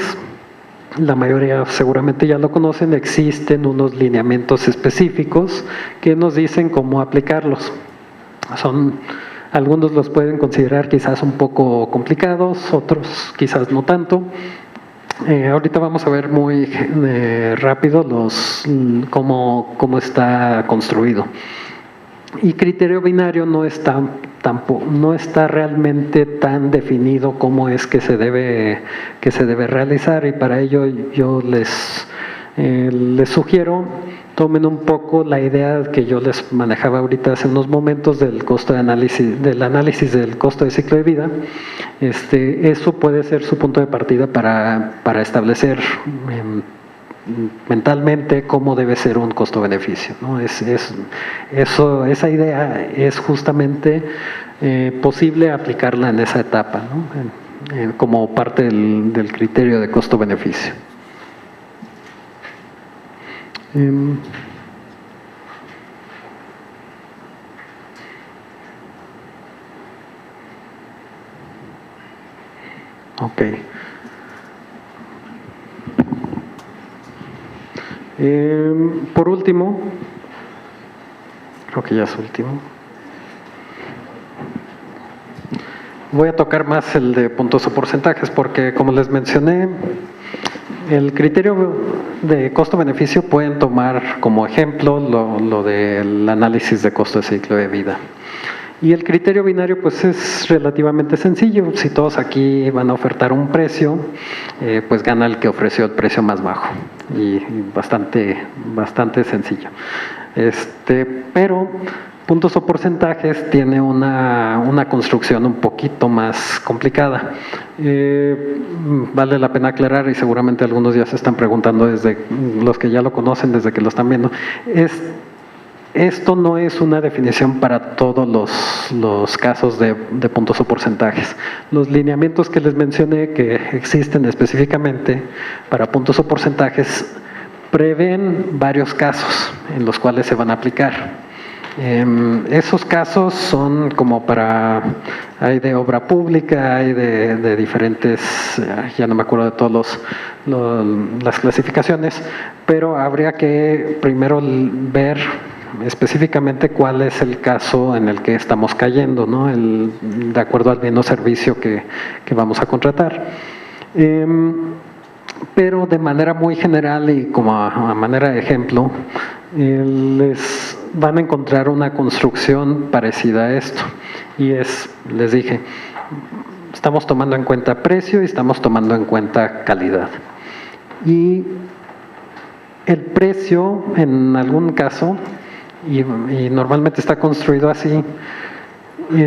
la mayoría seguramente ya lo conocen, existen unos lineamientos específicos que nos dicen cómo aplicarlos. Algunos los pueden considerar quizás un poco complicados, otros quizás no tanto. Ahorita vamos a ver muy rápido cómo está construido. Y criterio binario no está realmente tan definido cómo es que se debe realizar, y para ello yo les sugiero tomen un poco la idea que yo les manejaba ahorita hace unos momentos del análisis del costo de ciclo de vida. Eso puede ser su punto de partida para establecer mentalmente cómo debe ser un costo-beneficio, ¿no? Esa idea es justamente posible aplicarla en esa etapa, ¿no? Como parte del criterio de costo-beneficio. Ok. Por último, creo que ya es último, voy a tocar más el de puntos o porcentajes, porque como les mencioné, el criterio de costo-beneficio pueden tomar como ejemplo lo del análisis de costo de ciclo de vida. Y el criterio binario pues es relativamente sencillo. Si todos aquí van a ofertar un precio, pues gana el que ofreció el precio más bajo, y bastante sencillo. Pero puntos o porcentajes tiene una construcción un poquito más complicada. Vale la pena aclarar, y seguramente algunos ya se están preguntando, desde los que ya lo conocen, desde que lo están viendo, esto no es una definición para todos los casos de puntos o porcentajes. Los lineamientos que les mencioné, que existen específicamente para puntos o porcentajes, prevén varios casos en los cuales se van a aplicar. Esos casos son como hay de obra pública, hay de diferentes, ya no me acuerdo de todas las clasificaciones, pero habría que primero ver específicamente cuál es el caso en el que estamos cayendo, ¿no? De acuerdo al bien o servicio que vamos a contratar. Pero de manera muy general y como a manera de ejemplo, les van a encontrar una construcción parecida a esto, y les dije, estamos tomando en cuenta precio y estamos tomando en cuenta calidad. y el precio en algún caso, y normalmente está construido así,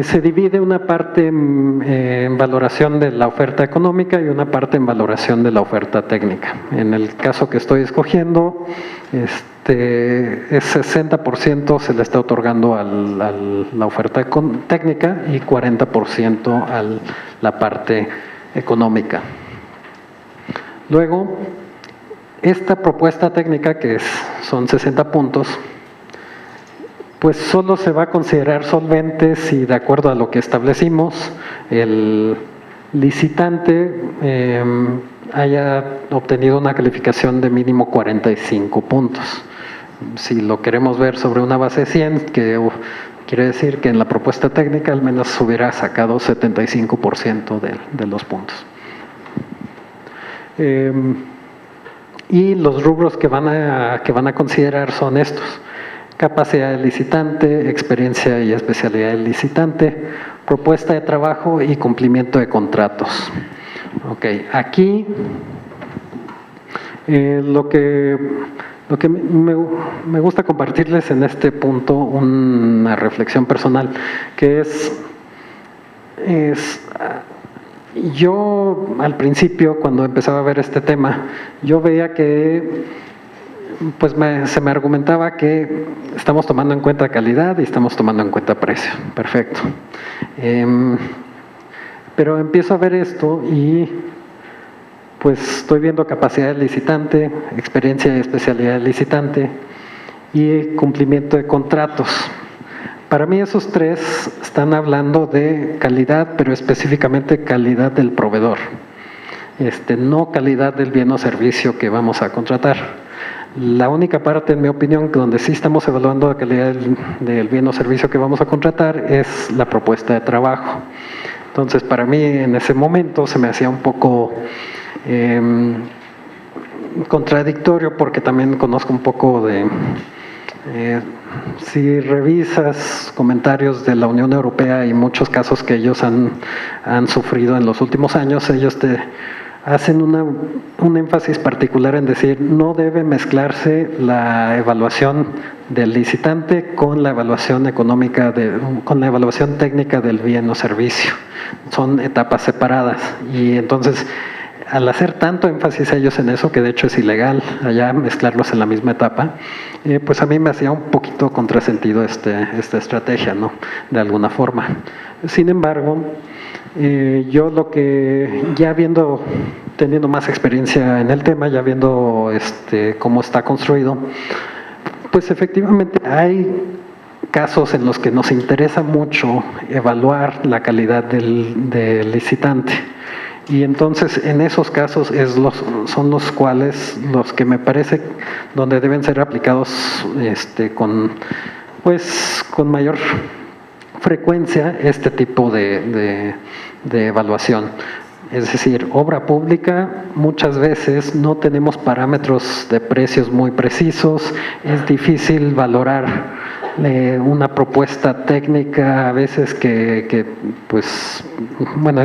se divide una parte en valoración de la oferta económica y una parte en valoración de la oferta técnica. En el caso que estoy escogiendo, es 60% se le está otorgando a la oferta técnica y 40% a la parte económica. Luego, esta propuesta técnica, que son 60 puntos, pues solo se va a considerar solvente si, de acuerdo a lo que establecimos, el licitante haya obtenido una calificación de mínimo 45 puntos. Si lo queremos ver sobre una base de 100, que quiere decir que en la propuesta técnica al menos hubiera sacado 75% de los puntos. Y los rubros que van a considerar son estos: capacidad del licitante, experiencia y especialidad del licitante, propuesta de trabajo y cumplimiento de contratos. Ok, aquí lo que me gusta compartirles en este punto una reflexión personal, que es yo al principio, cuando empezaba a ver este tema, yo veía que pues se me argumentaba que estamos tomando en cuenta calidad y estamos tomando en cuenta precio. Perfecto. Pero empiezo a ver esto y pues estoy viendo capacidad del licitante, experiencia y especialidad del licitante y cumplimiento de contratos. Para mí esos tres están hablando de calidad, pero específicamente calidad del proveedor, no calidad del bien o servicio que vamos a contratar. La única parte, en mi opinión, donde sí estamos evaluando la calidad del bien o servicio que vamos a contratar es la propuesta de trabajo. Entonces, para mí en ese momento se me hacía un poco contradictorio, porque también conozco un poco de... si revisas comentarios de la Unión Europea y muchos casos que ellos han sufrido en los últimos años, ellos te hacen un énfasis particular en decir no debe mezclarse la evaluación del licitante con la evaluación económica, con la evaluación técnica del bien o servicio. Son etapas separadas, y entonces al hacer tanto énfasis ellos en eso, que de hecho es ilegal allá mezclarlos en la misma etapa, pues a mí me hacía un poquito contrasentido esta estrategia, ¿no? De alguna forma. Sin embargo, yo lo que, ya teniendo más experiencia en el tema, ya viendo cómo está construido, pues efectivamente hay casos en los que nos interesa mucho evaluar la calidad del licitante. Y entonces en esos casos son los cuales, los que me parece donde deben ser aplicados con mayor frecuencia este tipo de evaluación. Es decir, obra pública, muchas veces no tenemos parámetros de precios muy precisos, es difícil valorar una propuesta técnica, a veces es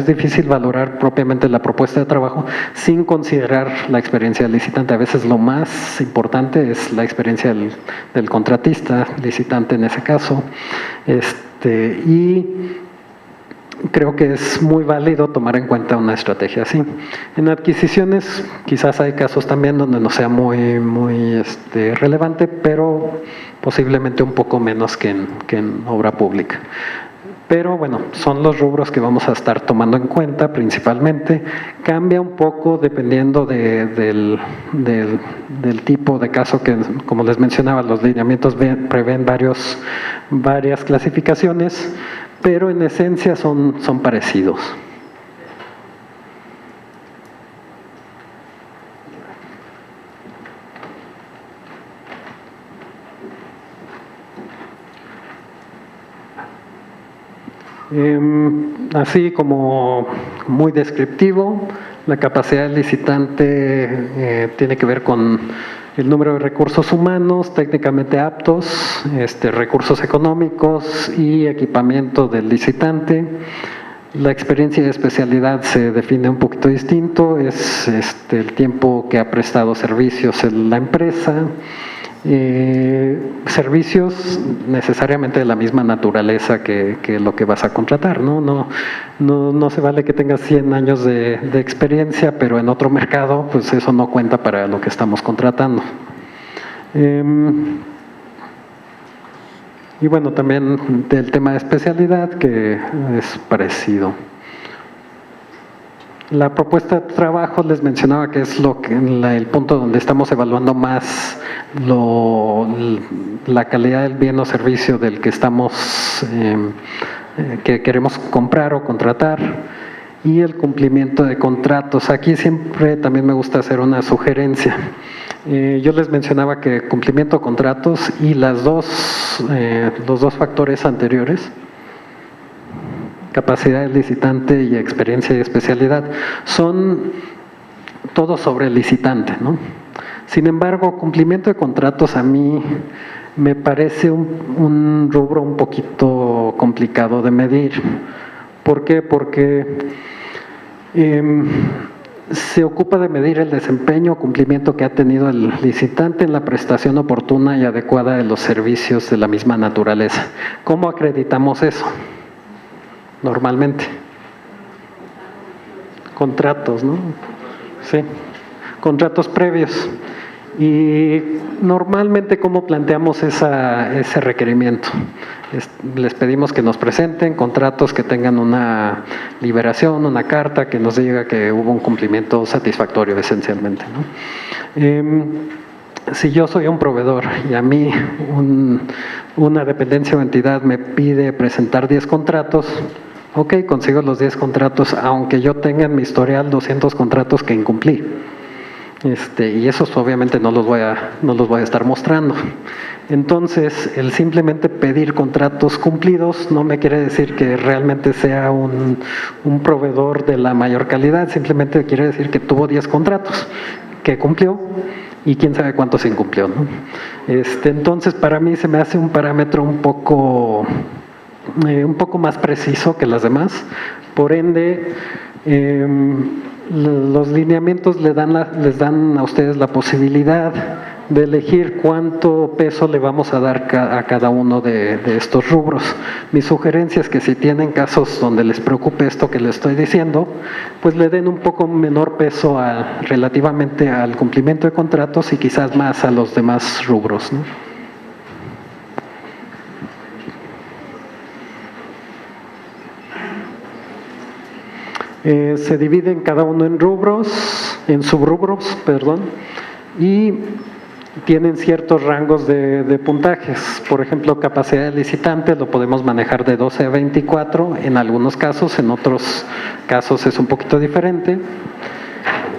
difícil valorar propiamente la propuesta de trabajo sin considerar la experiencia del licitante. A veces lo más importante es la experiencia del contratista, licitante en ese caso, y creo que es muy válido tomar en cuenta una estrategia así. En adquisiciones quizás hay casos también donde no sea muy relevante, pero posiblemente un poco menos que en obra pública. Pero bueno, son los rubros que vamos a estar tomando en cuenta principalmente. Cambia un poco dependiendo del tipo de caso, que, como les mencionaba, los lineamientos prevén varias clasificaciones, pero en esencia son parecidos. Así como muy descriptivo, la capacidad del licitante tiene que ver con el número de recursos humanos técnicamente aptos, recursos económicos y equipamiento del licitante. La experiencia de especialidad se define un poquito distinto, es el tiempo que ha prestado servicios en la empresa, servicios necesariamente de la misma naturaleza que lo que vas a contratar, ¿no? No se vale que tengas 100 años de experiencia, pero en otro mercado, pues eso no cuenta para lo que estamos contratando. Y bueno, también del tema de especialidad, que es parecido. La propuesta de trabajo les mencionaba que es el punto donde estamos evaluando más la calidad del bien o servicio del que estamos, que queremos comprar o contratar, y el cumplimiento de contratos. Aquí siempre también me gusta hacer una sugerencia. Yo les mencionaba que cumplimiento de contratos y los dos factores anteriores, capacidad del licitante y experiencia y especialidad, son todo sobre el licitante, ¿no? Sin embargo, cumplimiento de contratos a mí me parece un rubro un poquito complicado de medir. ¿Por qué? Porque se ocupa de medir el desempeño o cumplimiento que ha tenido el licitante en la prestación oportuna y adecuada de los servicios de la misma naturaleza. ¿Cómo acreditamos eso? Normalmente. Contratos, ¿no? Sí, contratos previos. Y normalmente, ¿cómo planteamos ese requerimiento? Les pedimos que nos presenten contratos que tengan una liberación, una carta que nos diga que hubo un cumplimiento satisfactorio, esencialmente, ¿no? Si yo soy un proveedor y a mí una dependencia o entidad me pide presentar 10 contratos, ok, consigo los 10 contratos, aunque yo tenga en mi historial 200 contratos que incumplí. Y esos obviamente no los voy a estar mostrando. Entonces, el simplemente pedir contratos cumplidos no me quiere decir que realmente sea un proveedor de la mayor calidad, simplemente quiere decir que tuvo 10 contratos, que cumplió y quién sabe cuántos incumplió, ¿no? Entonces, para mí se me hace un parámetro un poco más preciso que las demás. Por ende, los lineamientos les dan a ustedes la posibilidad de elegir cuánto peso le vamos a dar a cada uno de estos rubros. Mi sugerencia es que si tienen casos donde les preocupe esto que les estoy diciendo, pues le den un poco menor peso relativamente al cumplimiento de contratos y quizás más a los demás rubros, ¿no? Se dividen cada uno en subrubros, y tienen ciertos rangos de puntajes. Por ejemplo, capacidad de licitante lo podemos manejar de 12 a 24 en algunos casos, en otros casos es un poquito diferente,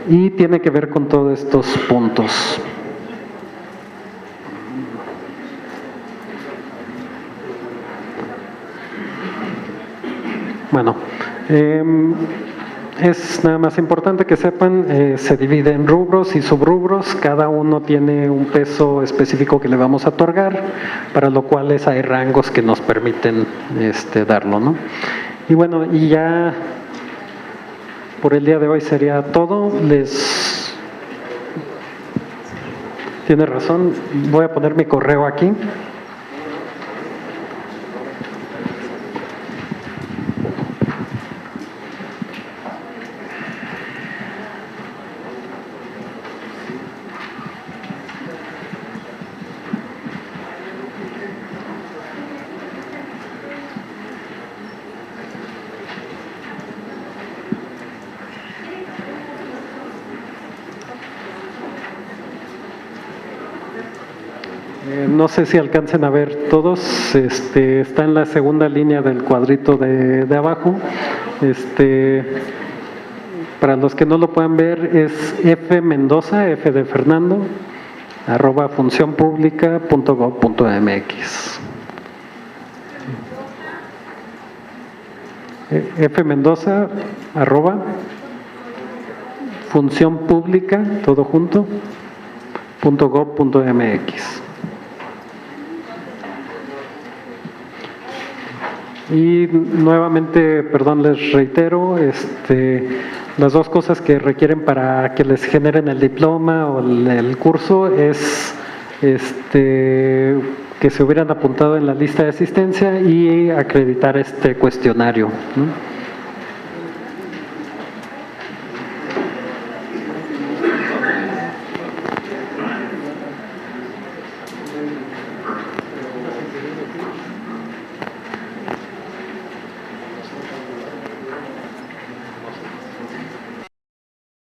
y tiene que ver con todos estos puntos. Bueno, es nada más importante que sepan, se divide en rubros y subrubros, cada uno tiene un peso específico que le vamos a otorgar, para lo cual hay rangos que nos permiten darlo, ¿no? Y bueno, y ya por el día de hoy sería todo. Tiene razón, voy a poner mi correo aquí. No sé si alcancen a ver todos, está en la segunda línea del cuadrito de abajo. Para los que no lo puedan ver, es fmendoza, F de Fernando, @funcionpublica.gov.mx. fmendoza, @funcionpublica, todo junto, .gov.mx. Y nuevamente, perdón, les reitero, las dos cosas que requieren para que les generen el diploma o el curso es que se hubieran apuntado en la lista de asistencia y acreditar este cuestionario, ¿no?